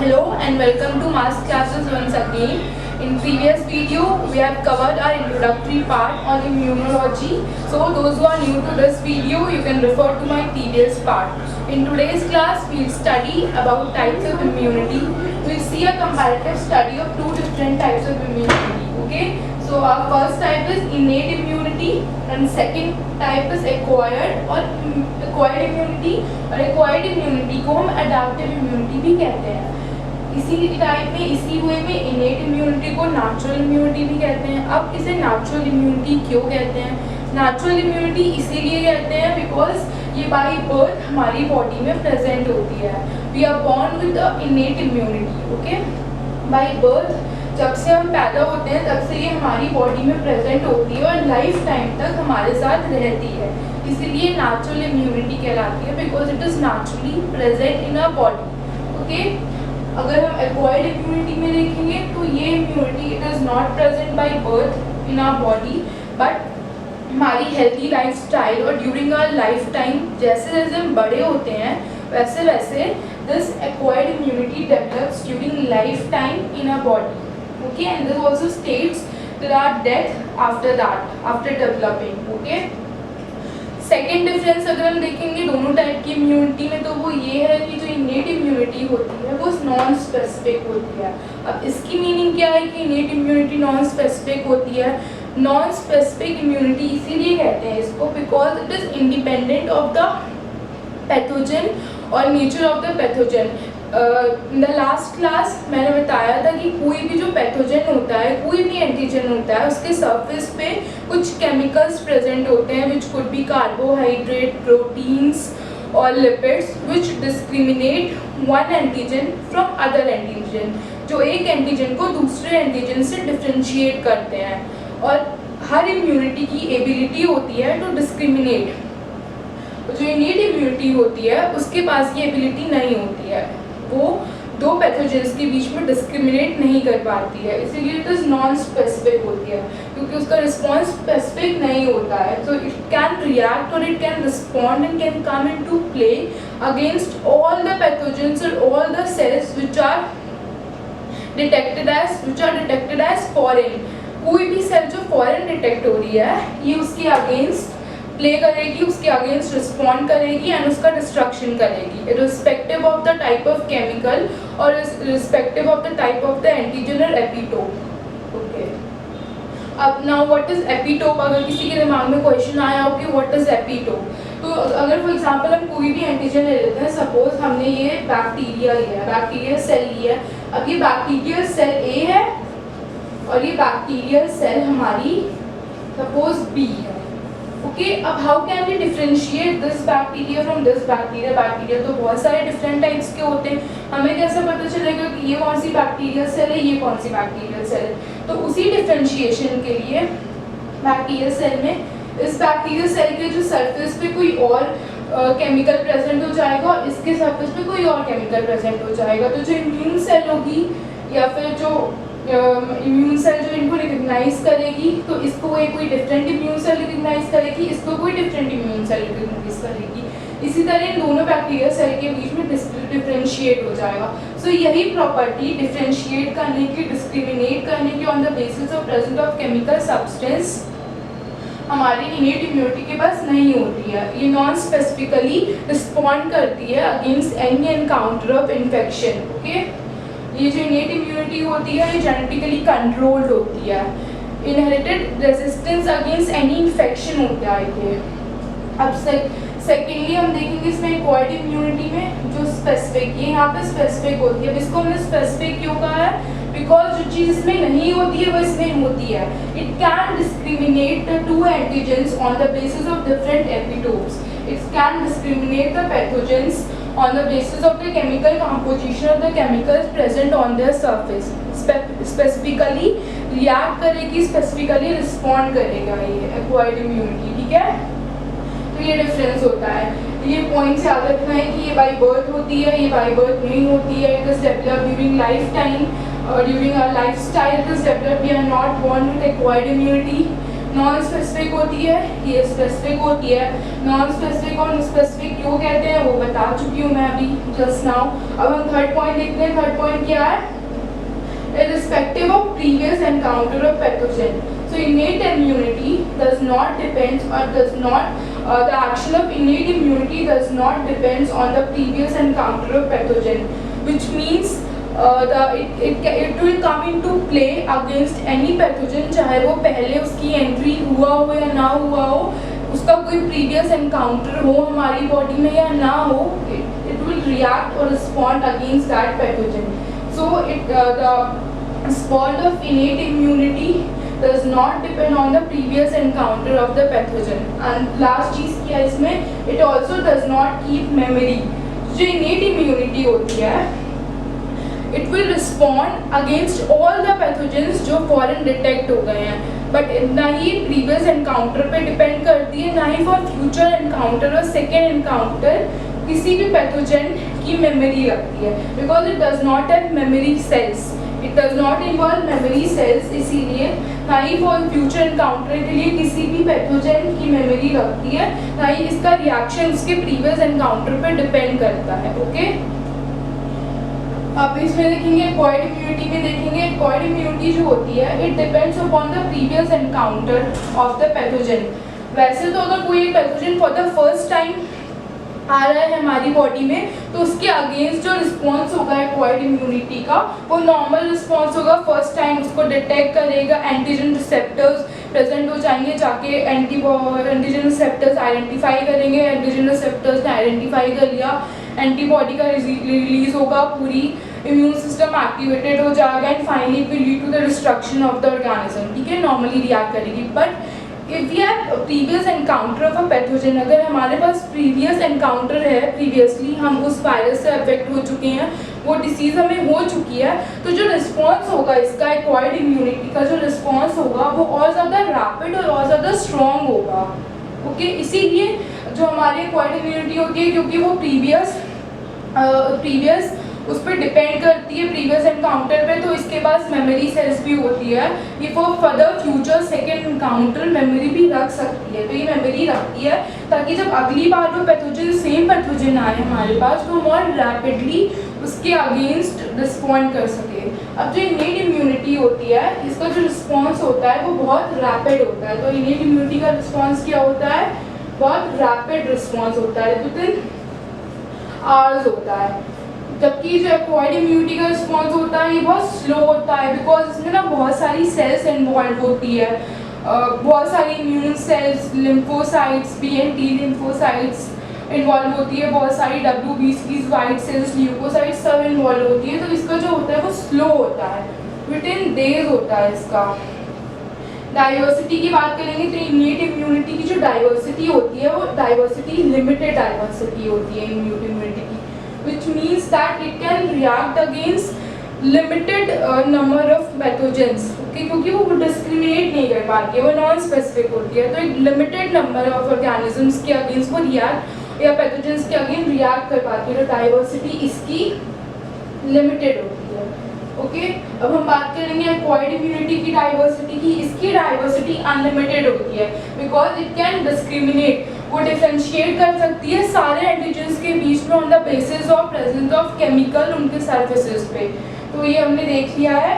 Hello and welcome to Mass Classes once again. In previous video, we have covered our introductory part on immunology. So those who are new to this video, you can refer to my previous part. In today's class, we'll study about types of immunity. We'll see a comparative study of two different types of immunity. Okay. So our first type is innate immunity and second type is acquired immunity और acquired immunity को हम adaptive immunity भी कहते हैं. इसी type में इसी वे में innate immunity को natural immunity भी कहते हैं. अब इसे natural immunity क्यों कहते हैं? Natural immunity इसीलिए कहते हैं because ये by birth हमारी body में present होती है. We are born with the innate immunity. Okay? By birth जब से हम पैदा होते हैं तब से ये हमारी बॉडी में प्रेजेंट होती है और लाइफ टाइम तक हमारे साथ रहती है. इसीलिए नेचुरल इम्यूनिटी कहलाती है because it is naturally present in our body. Okay. अगर हम एक्वायर्ड इम्यूनिटी में देखेंगे तो ये immunity it is not present by birth in our body but हमारी हेल्थी लाइफ स्टाइल और ड्यूरिंग आवर लाइफ टाइम जैसे जैसे हम बड़े होते हैं वैसे वैसे this acquired immunity develops during life time in our body. Okay, and this also states there are death after that, after developing. Okay. Second difference अगर हम देखेंगे दोनों टाइप की इम्यूनिटी में तो वो ये है कि जो इनेट इम्यूनिटी होती है वो नॉन स्पेसिफिक होती है. अब इसकी मीनिंग क्या है कि इनेट इम्यूनिटी नॉन स्पेसिफिक होती है? नॉन स्पेसिफिक इम्यूनिटी इसीलिए कहते हैं इसको because it is independent of the pathogen और nature of the pathogen. In the last class मैंने बताया था कि कोई भी जो पैथोजन होता है कोई भी एंटीजन होता है उसके सरफेस पे कुछ केमिकल्स प्रेजेंट होते हैं which could be carbohydrate, proteins और lipids which discriminate one antigen from other antigen, जो एक एंटीजन को दूसरे एंटीजन से डिफ्रेंशिएट करते हैं. और हर इम्यूनिटी की एबिलिटी होती है टू डिस्क्रिमिनेट. जो इनेट इम्यूनिटी होती है उसके पास ये एबिलिटी नहीं होती है, वो दो पैथोजेंस के बीच में डिस्क्रिमिनेट नहीं कर पाती है. इसीलिए इट इज़ नॉन स्पेसिफिक होती है क्योंकि उसका रिस्पॉन्स स्पेसिफिक नहीं होता है. सो इट कैन रिएक्ट और it can respond and can come into play against all the pathogens और all the cells which are detected as foreign. कोई भी सेल जो फॉरेन डिटेक्ट हो रही है ये उसके अगेंस्ट प्ले करेगी, उसके अगेंस्ट रिस्पॉन्ड करेगी एंड उसका डिस्ट्रक्शन करेगी irrespective of the type of chemical और irrespective of the type of the antigen और एपिटोप. ओके. अब नाउ व्हाट इज एपिटोप? अगर किसी के दिमाग में क्वेश्चन आया हो कि व्हाट इज एपिटोप, तो अगर फॉर एग्जांपल हम कोई भी एंटीजन ले लेते हैं, सपोज हमने ये बैक्टीरिया लिया है, बैक्टीरियल सेल लिया है. अब ये बैक्टीरियल सेल ए है और ये बैक्टीरियल सेल हमारी सपोज बी है. ओके. अब how can we differentiate this bacteria from this bacteria? Bacteria तो बहुत सारे डिफरेंट टाइप्स के होते हैं, हमें कैसे पता चलेगा कि ये कौन सी बैक्टीरियल सेल है, ये कौन सी बैक्टीरियल सेल है? तो उसी डिफ्रेंशिएशन के लिए बैक्टीरियल सेल में इस बैक्टीरियल सेल के जो सरफेस पे कोई और केमिकल प्रेजेंट हो जाएगा और इसके सरफेस पे कोई और केमिकल प्रेजेंट हो जाएगा. तो जो इम्यून सेल होगी या फिर जो इम्यून सेल जो इनको रिकग्नाइज करेगी तो इसको कोई डिफरेंट इम्यून सेल रिकग्नाइज करेगी, इसको कोई डिफरेंट इम्यून सेल रिकग्नाइज करेगी. इसी तरह इन दोनों बैक्टीरियल सेल के बीच में डिफरेंशिएट हो जाएगा. सो यही प्रॉपर्टी डिफरेंशिएट करने की, डिस्क्रिमिनेट करने की on the basis of presence of chemical substance हमारी इनेट इम्यूनिटी के पास नहीं होती है. ये नॉन स्पेसिफिकली रिस्पॉन्ड करती है against any encounter of infection. Okay. ये जो इनेट इम्यूनिटी होती है ये जेनेटिकली कंट्रोल्ड होती है. Inherited resistance against any infection होता है ये. अब सेकेंडली हम देखेंगे इसमें एक्वायर्ड इम्यूनिटी में जो स्पेसिफिक, ये यहाँ पे स्पेसिफिक होती है. इसको हमने स्पेसिफिक क्यों कहा है? बिकॉज जो चीज़ इसमें नहीं होती है वो इसमें होती है. It can discriminate the two antigens on the basis of different epitopes. It can discriminate the pathogens on the basis of the chemical composition of the chemicals present on their surface. Specifically react करेगी, specifically respond करेगा ये acquired immunity. ठीक है. तो ये difference होता है. ये पॉइंट्स याद रखना है कि ये बाई बर्थ होती है, ये बाई बर्थ नहीं होती है. It is develop during life time, during our life style. It is develop. We are not born with acquired immunity. Non specific होती है, ये स्पेसिफिक होती है। नॉन स्पेसिफिक और स्पेसिफिक क्यों कहते हैं वो बता चुकी हूँ मैं अभी जस्ट नाउ। अब हम थर्ड पॉइंट देखते हैं। थर्ड पॉइंट क्या है? Irrespective of previous encounter of pathogen, so innate immunity does not depends or does not the action of innate immunity does not depends on the previous encounter of pathogen, which means it will come into play against any pathogen, चाहे वो पहले उसकी entry हुआ हो या ना हुआ हो, उसका कोई प्रीवियस एनकाउंटर हो हमारी बॉडी में या ना हो, it will react or respond against that pathogen. So the spot of innate immunity does not depend on the previous encounter of the pathogen. And last चीज़ क्या है इसमें, it also does not keep memory. जो innate immunity होती है, it will respond against all the pathogens जो foreign detect हो गए हैं, बट ना ही previous encounter पे depend करती है, ना ही for future encounter और second encounter किसी भी पैथोजन की मेमोरी रखती है, because it does not have memory cells, it does not involve memory cells, इसीलिए ना ही फॉर फ्यूचर एनकाउंटर के लिए किसी भी पैथोजन की मेमोरी रखती है, ना ही इसका रिएक्शन उसके प्रीवियस एनकाउंटर पे डिपेंड करता है। ओके, अब इसमें देखेंगे एक्वायर्ड इम्यूनिटी में देखेंगे, एक्वायर्ड इम्यूनिटी जो होती है it depends upon the previous encounter of the pathogen. वैसे तो अगर कोई pathogen for the first time आ रहा है हमारी बॉडी में, तो उसके अगेंस्ट जो रिस्पॉन्स होगा एक्वायर्ड इम्यूनिटी का वो नॉर्मल रिस्पॉन्स होगा। फर्स्ट टाइम उसको डिटेक्ट करेगा, एंटीजन रिसेप्टर्स प्रेजेंट हो जाएंगे, जाके एंटीजन रिसेप्टर्स आइडेंटिफाई करेंगे, एंटीजन रिसेप्टर्स ने आइडेंटिफाई कर लिया, एंटीबॉडी का रिलीज होगा, पूरी इम्यून सिस्टम एक्टिवेटेड हो जाएगा and finally it will lead to the destruction of the organism. ठीक है, नॉर्मली रिएक्ट करेगी। But if we have previous encounter of a pathogen, अगर हमारे पास प्रीवियस एनकाउंटर है, प्रीवियसली हम उस वायरस से अफेक्ट हो चुके हैं, वो डिसीज़ हमें हो चुकी है, तो जो रिस्पॉन्स होगा इसका एक्वायर्ड इम्यूनिटी का जो रिस्पॉन्स होगा वो और ज़्यादा रैपिड और ज़्यादा स्ट्रॉन्ग होगा। ओके, इसीलिए जो हमारी एक्वायर्ड इम्यूनिटी होती है, क्योंकि वो प्रीवियस उस पर डिपेंड करती है प्रीवियस एनकाउंटर पे, तो इसके पास मेमोरी सेल्स भी होती है, ये for further future second encounter memory भी रख सकती है। तो ये मेमोरी रखती है ताकि जब अगली बार वो पैथोजन सेम पैथोजन आए हमारे पास तो हम और रैपिडली उसके अगेंस्ट रिस्पॉन्ड कर सके। अब जो इनेट इम्यूनिटी होती है इसका जो रिस्पॉन्स होता है वो बहुत रैपिड होता है। तो इनेट इम्यूनिटी का रिस्पॉन्स क्या होता है? बहुत रैपिड रिस्पॉन्स होता है, विदिन आवर्स होता है। जबकि जो एक्वायर्ड इम्यूनिटी का रिस्पॉन्स होता है ये बहुत स्लो होता है, बिकॉज इसमें ना बहुत सारी सेल्स इन्वॉल्व होती है, बहुत सारी immune cells, lymphocytes, BNT lymphocytes involve होती है, बहुत सारी WBCs, वाइट सेल्स, ल्यूकोसाइट्स सब इन्वॉल्व होती है। तो इसका जो होता है वो स्लो होता है, विदिन डेज होता है इसका। डाइवर्सिटी की बात करेंगे तो इनेट इम्यूनिटी की जो डाइवर्सिटी होती है वो डाइवर्सिटी लिमिटेड डाइवर्सिटी होती है इनेट इम्यूनिटी की, which means that it can react against limited number of pathogens, okay? क्योंकि वो डिस्क्रिमिनेट नहीं कर पाती है, वो नॉन स्पेसिफिक होती है, तो एक लिमिटेड नंबर ऑफ ऑर्गेनिजम्स के अगेंस्ट वो रिएक्ट या पैथोजेंस के अगेंस्ट रिएक्ट कर पाती है। तो डाइवर्सिटी इसकी लिमिटेड होती है। ओके, अब हम बात करेंगे एक्वायर्ड इम्यूनिटी की डाइवर्सिटी की। इसकी डाइवर्सिटी अनलिमिटेड होती है, बिकॉज इट कैन डिस्क्रिमिनेट, वो डिफ्रेंशिएट कर सकती है सारे एंटीजन्स के बीच में on the basis of presence of chemical उनके सरफेसेस पे। तो ये हमने देख लिया है,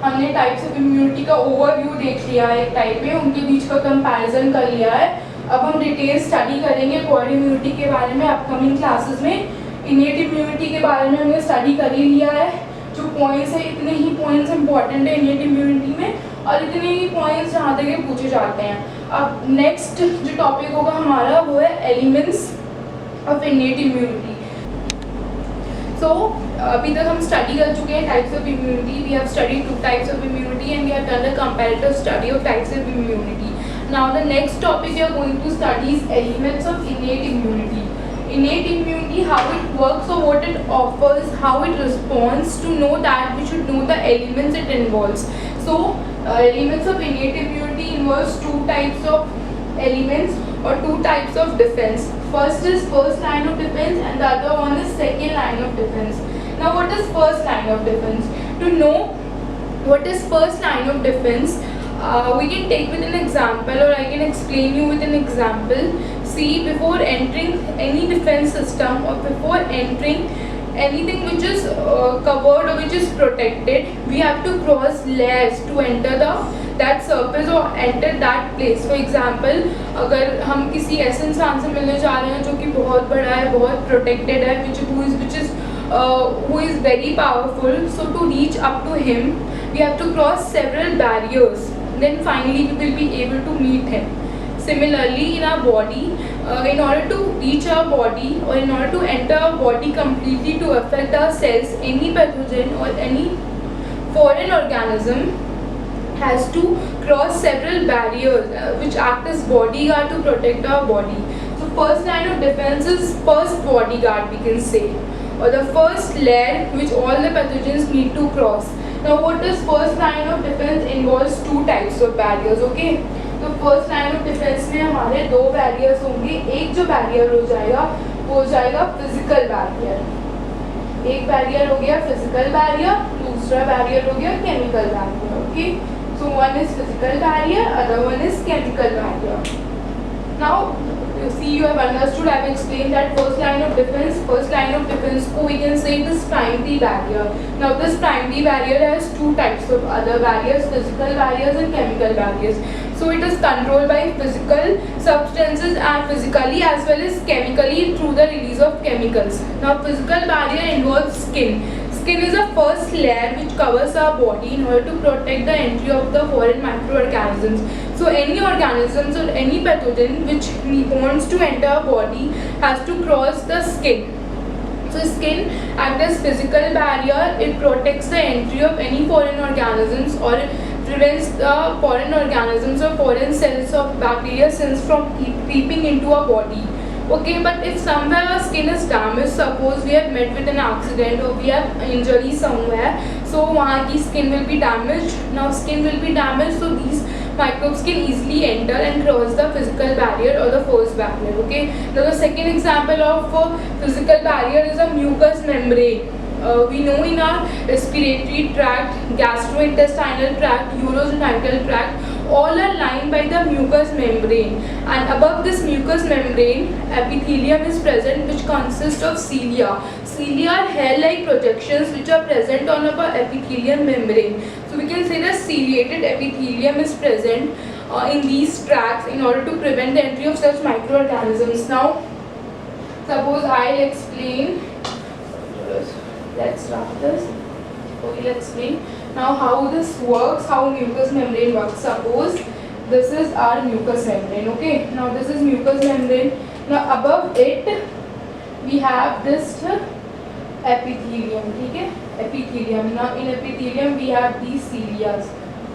हमने टाइप्स ऑफ इम्यूनिटी का ओवरव्यू देख लिया है, एक टाइप में उनके बीच का कंपैरिजन कर लिया है। अब हम डिटेल स्टडी करेंगे एक्वायर्ड इम्यूनिटी के बारे में अपकमिंग क्लासेस में। इनेट इम्यूनिटी के बारे में हमने स्टडी कर ही लिया है, जो पॉइंट्स है इतने ही पॉइंट्स इंपॉर्टेंट है इनेट इम्यूनिटी में और इतने ही पॉइंट्स जहाँ तक ये पूछे जाते हैं। अब नेक्स्ट जो टॉपिक होगा हमारा वो है elements of innate immunity. So अभी तक हम स्टडी कर चुके हैं types of immunity. We have studied 2 types of immunity and we have done a comparative study of types of immunity. Now the next topic we are going to study is elements of innate immunity. Innate immunity, how it works or what it offers, how it responds. To know that we should know the elements it involves. So elements of innate immunity involves 2 types of elements or 2 types of defense. First is first line of defense and the other one is second line of defense. Now what is first line of defense? To know what is first line of defense, We can take with an example, or I can explain you with an example. See, before entering any defense system, or before entering anything which is covered or which is protected, we have to cross layers to enter that surface or enter that place. For example, अगर हम किसी ऐसे इंसान से मिलने जा रहे हैं जो कि बहुत बड़ा है, बहुत protected है, who is very powerful, so to reach up to him we have to cross several barriers, then finally we will be able to meet him. Similarly, in our body, in order to reach our body, or in order to enter our body completely to affect our cells, any pathogen or any foreign organism has to cross several barriers which act as bodyguard to protect our body. So first line of defense is first bodyguard, we can say, or the first layer which all the pathogens need to cross. Now what is first line of defense involves two types of barriers, okay? तो first line of defence में हमारे दो barriers होंगे. एक जो barrier हो जाएगा वो हो जाएगा फिजिकल बैरियर. एक बैरियर हो गया फिजिकल बैरियर, दूसरा बैरियर हो गया chemical barrier. Okay, so one is physical barrier, other one is chemical barrier. Now you see, you have understood, I have explained that first line of defense ko we can say it is primary barrier. Now this primary barrier has two types of other barriers, physical barriers and chemical barriers. So it is controlled by physical substances and physically as well as chemically through the release of chemicals. Now physical barrier involves skin. Skin is the first layer which covers our body in order to protect the entry of the foreign microorganisms. So any organisms or any pathogen which wants to enter our body has to cross the skin. So skin acts as physical barrier. It protects the entry of any foreign organisms or prevents the foreign organisms or foreign cells of bacteria cells from creeping into our body. Okay, but if somewhere our skin is damaged, suppose we have met with an accident or we have injury somewhere, so वहाँ की skin will be damaged. Now skin will be damaged, so these microbes can easily enter and cross the physical barrier or the first barrier. Okay, now the second example of physical barrier is a mucous membrane. We know in our respiratory tract, gastrointestinal tract, urogenital tract, all are lined by the mucous membrane, and above this mucous membrane epithelium is present which consists of cilia. Cilia are hair-like projections which are present on our epithelium membrane. So we can say that ciliated epithelium is present in these tracts in order to prevent the entry of such microorganisms. Now suppose I'll explain. Let's start this. Okay, let's explain now how this works, how mucous membrane works. Suppose this is our mucous membrane. Okay, now this is mucous membrane. Now above it we have this epithelium. Okay, epithelium. Now in epithelium we have these cilia.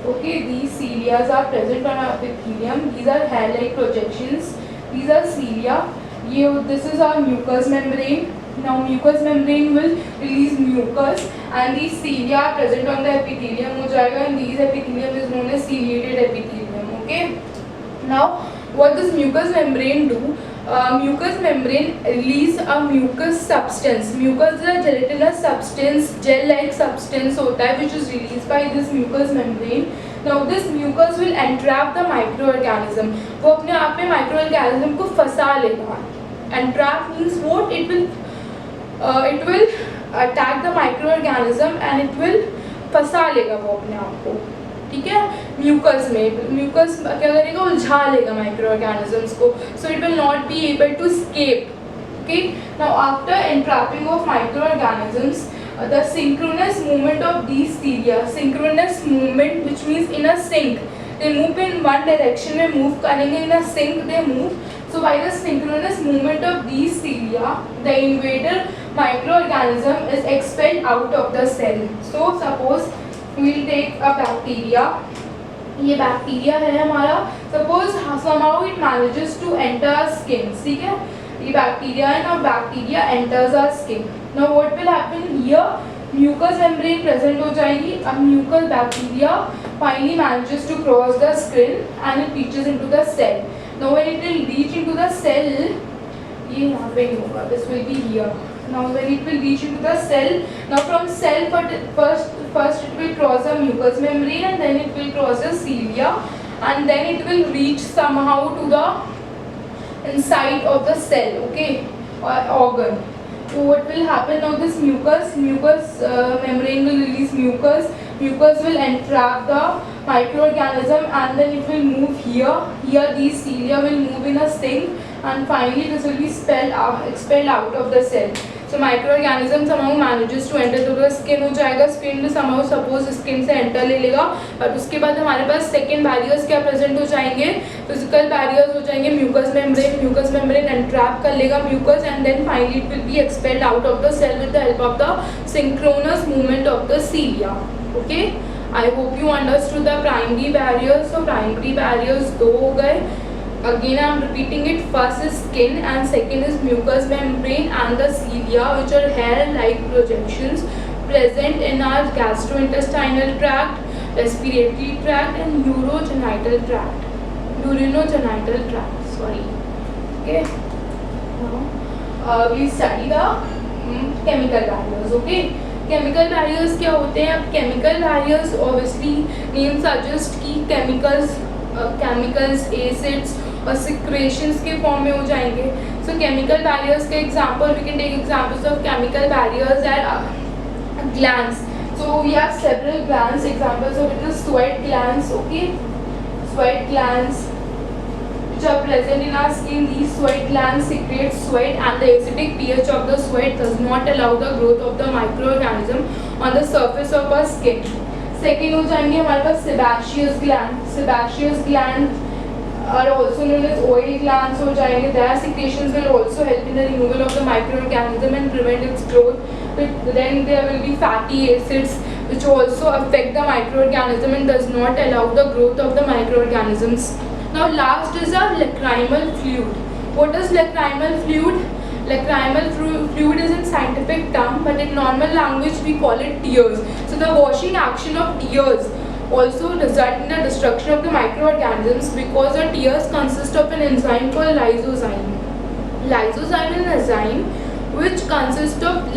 Okay, these cilia are present on our epithelium. These are hair-like projections. These are cilia. This is our mucous membrane. Now mucous membrane will release mucus and these cilia are present on the epithelium हो जाएगा, and these epithelium is known as ciliated epithelium. Okay, now what does mucous membrane do? Mucous membrane release a mucus substance. Mucus is a gelatinous substance, gel-like substance होता है which is released by this mucous membrane. Now this mucus will entrap the microorganism. वो अपने आप में microorganism को फंसा लेगा. Entrap means what? It will attack the microorganism and it will फंसा लेगा वो अपने आप को. ठीक है, म्यूकस में म्यूकस क्या करेगा, उलझा लेगा माइक्रोऑर्गेनिजम्स को, so it will not be able to escape. Okay, now after entrapping of microorganisms, the synchronous movement of these cilia, synchronous movement which means in a sync, they move in one direction में move करेंगे, in a sync they move. So by the synchronous movement of these cilia, the invader microorganism is expelled out of the cell. So suppose we will take a bacteria. ये bacteria है हमारा. Suppose somehow it manages to enter our skin. ठीक है, ये bacteria है. Now bacteria enters our skin. Now what will happen here? Mucous membrane present हो जाएगी. अब mucous bacteria finally manages to cross the skin and it reaches into the cell. Now when it will reach into the cell, ये यहाँ पे नहीं होगा, this will be here. Now when it will reach into the cell, now from cell first it will cross the mucous membrane, and then it will cross the cilia, and then it will reach somehow to the inside of the cell, okay, or organ. So what will happen now, this mucus membrane will release mucus will entrap the microorganism, and then it will move here. These cilia will move in a sink, and finally this will be expelled out of the cell. So microorganism somehow manages to enter through the skin, हो जाएगा, skin somehow suppose skin से enter ले लेगा, और उसके बाद हमारे पास second barriers क्या present हो जाएंगे, physical barriers हो जाएंगे, mucous membrane entrap कर लेगा mucus, and then finally it will be expelled out of the cell with the help of the synchronous movement of the cilia. Okay, I hope you understood the primary barriers. So primary barriers दो हो गए. Again I am repeating it. First is skin, and second is mucous membrane and the cilia, which are hair-like projections present in our gastrointestinal tract, respiratory tract, and urogenital tract. Sorry. Okay. Now we study the chemical barriers. Okay. Chemical barriers क्या होते हैं? अब chemical barriers obviously name suggest कि chemicals acids और secretions के form में हो जाएंगे. सो केमिकल बैरियर्स के example, we can take examples of chemical barriers at glands. So we have several glands. Examples of it is sweat glands. Okay, sweat glands which are present in our skin. These sweat glands secrete sweat, and the acidic pH of the sweat does not allow the growth of the microorganism on the surface of our skin. Second हो जाएंगे हमारे पास sebaceous gland. Sebaceous gland are also known as oil glands हो जाएंगे. Their secretions will also help in the removal of the microorganism and prevent its growth. But then there will be fatty acids which also affect the microorganism and does not allow the growth of the microorganisms. Now last is our lacrimal fluid. What is lacrimal fluid? Lacrimal fluid is a scientific term, but in normal language we call it tears. So the washing action of tears also result in the destruction of the microorganisms, because the tears consist of an enzyme called lysozyme. Lysozyme is an enzyme which consists of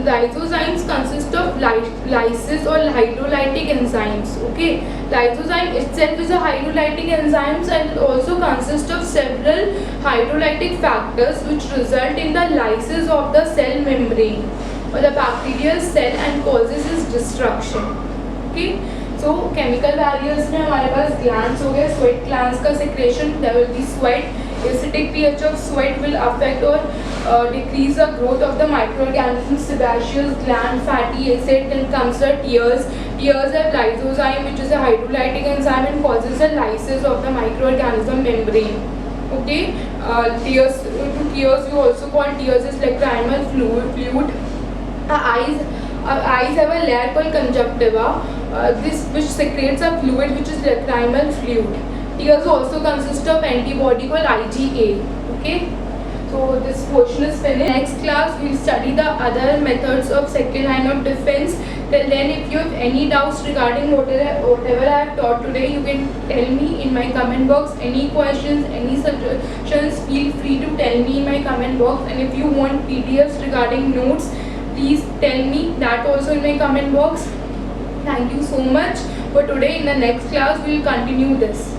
lysozymes consist of lysis or hydrolytic enzymes. Okay, lysozyme itself is a hydrolytic enzyme, and it also consists of several hydrolytic factors which result in the lysis of the cell membrane or the bacterial cell and causes its destruction. Okay, so chemical barriers में हमारे पास glands हो गए. Sweat glands का secretion, there will be sweat. Acidic pH of sweat will affect or decrease the growth of the microorganisms. Sebaceous gland, fatty acid, then comes the tears. Tears have lysozyme, which is a hydrolytic enzyme and causes the lysis of the microorganism membrane. Okay, tears you also call tears is lacrimal fluid. Eyes have a layer called conjunctiva, this which secretes a fluid which is lacrimal fluid. Tears also consist of antibody called IgA. Okay, so this portion is finished. Next class we will study the other methods of second line of defense. Till then, if you have any doubts regarding whatever I have taught today, you can tell me in my comment box. Any questions, any suggestions, feel free to tell me in my comment box. And if you want PDFs regarding notes, please tell me that also in my comment box. Thank you so much for today. In the next class we will continue this.